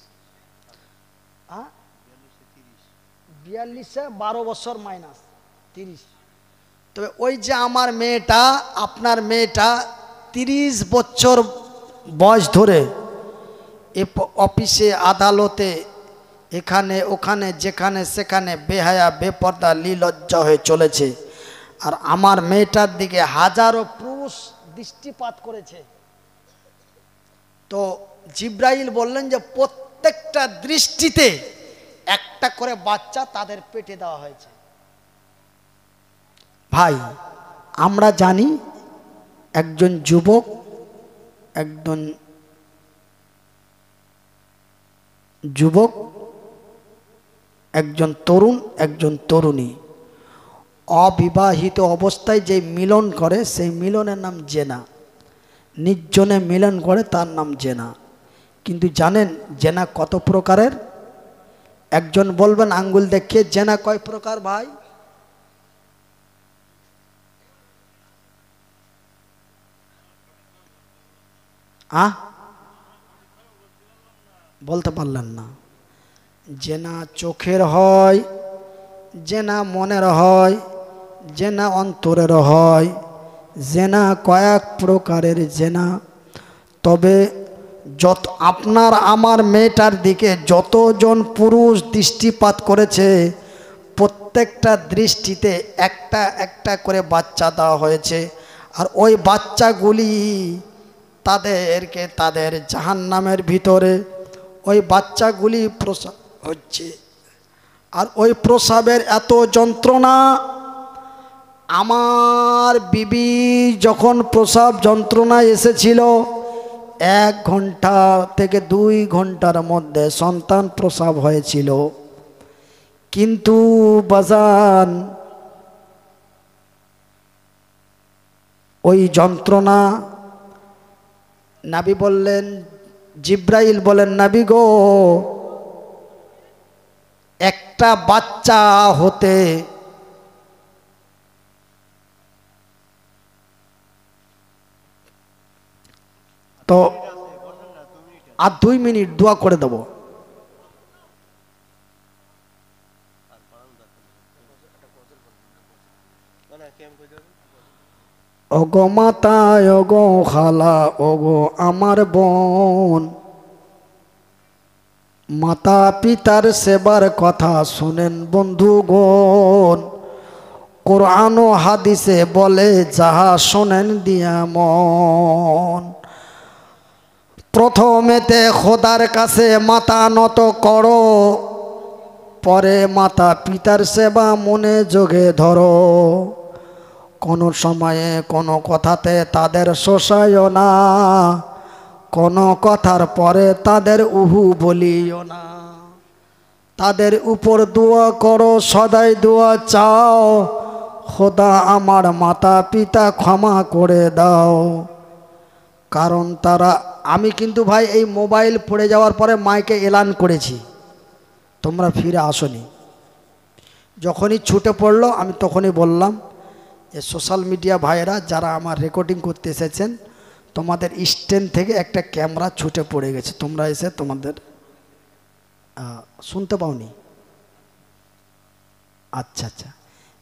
42-এ 12 বছর মাইনাস 30। তবে ওই যে আমার মেয়েটা, আপনার মেয়েটা 30 বছর বয়স ধরে অফিসে আদালতে এখানে ওখানে যেখানে সেখানে বেহায়া বেপর্দা লজ্জা হয়ে চলেছে, আর আমার মেয়েটার দিকে হাজারো পুরুষ দৃষ্টিপাত করেছে। তো জিব্রাইল বললেন যে প্রত্যেকটা দৃষ্টিতে একটা করে বাচ্চা তাদের পেটে দেওয়া হয়েছে। ভাই আমরা জানি একজন যুবক, একজন তরুণ, একজন তরুণী অবিবাহিত অবস্থায় যে মিলন করে সেই মিলনের নাম জেনা। নির্জনে মিলন করে তার নাম জেনা। কিন্তু জানেন জেনা কত প্রকারের? একজন বলবেন আঙ্গুল দেখিয়ে জেনা কয় প্রকার ভাই? বলতে পারলেন না। জেনা চোখের হয়, জেনা মনের হয়, জেনা অন্তরের হয়, জেনা কয়েক প্রকারের জেনা। তবে যত আপনার আমার মেয়েটার দিকে যতজন পুরুষ দৃষ্টিপাত করেছে, প্রত্যেকটা দৃষ্টিতে একটা একটা করে বাচ্চা দেওয়া হয়েছে। আর ওই বাচ্চাগুলি তাদেরকে তাদের জাহান্নামের ভিতরে ওই বাচ্চাগুলি প্রসব হচ্ছে। আর ওই প্রসবের এত যন্ত্রণা, আমার বিবি যখন প্রসব যন্ত্রণা এসেছিল 1 ঘন্টা থেকে 2 ঘন্টার মধ্যে সন্তান প্রসব হয়েছিল। কিন্তু বাজান ওই যন্ত্রণা, নবী বললেন, জিব্রাইল বলেন, নবী গো, একটা বাচ্চা হতে তো আর 2 মিনিট দোয়া করে দেব। ওগো মাতা, ওগো খালা, ওগো আমার বোন, মাতা পিতার সেবার কথা শোনেন বন্ধুগণ। কোরআন ও হাদিসে বলে যাহা শোনেন দিয়া মন। প্রথমেতে খোদার কাছে মাথা নত করো, পরে মাতা পিতার সেবা মনে যোগে ধরো। কোনো সময়ে কোনো কথাতে তাদের শোষায়ও না, কোনো কথার পরে তাদের উহু বলিও না। তাদের উপর দোয়া করো, সদাই দোয়া চাও, খোদা আমার মাতা পিতা ক্ষমা করে দাও। কারণ তারা, আমি কিন্তু ভাই এই মোবাইল পড়ে যাওয়ার পরে মাইকে এলান করেছি, তোমরা ফিরে আসনি। যখনই ছুটে পড়লো আমি তখনই বললাম, এ সোশ্যাল মিডিয়া ভাইয়েরা যারা আমার রেকর্ডিং করতে এসেছেন, তোমাদের স্ট্যান্ড থেকে একটা ক্যামেরা ছুটে পড়ে গেছে, তোমরা এসে তোমাদের শুনতে পাওনি? আচ্ছা আচ্ছা,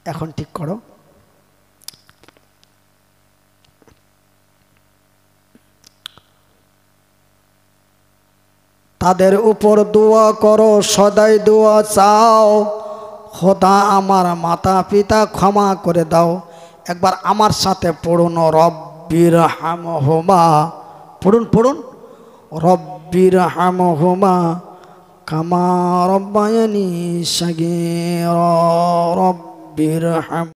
এখন ঠিক করো। তাদের উপর দোয়া করো, সদাই দোয়া চাও, খোদা আমার মাতা পিতা ক্ষমা করে দাও। একবার আমার সাথে পড়ুন, রব্বির হামহুমা, পড়ুন পড়ুন, রব্বির হামহুমা কামা রব্বায়ানি সগীরা, রব্বির হাম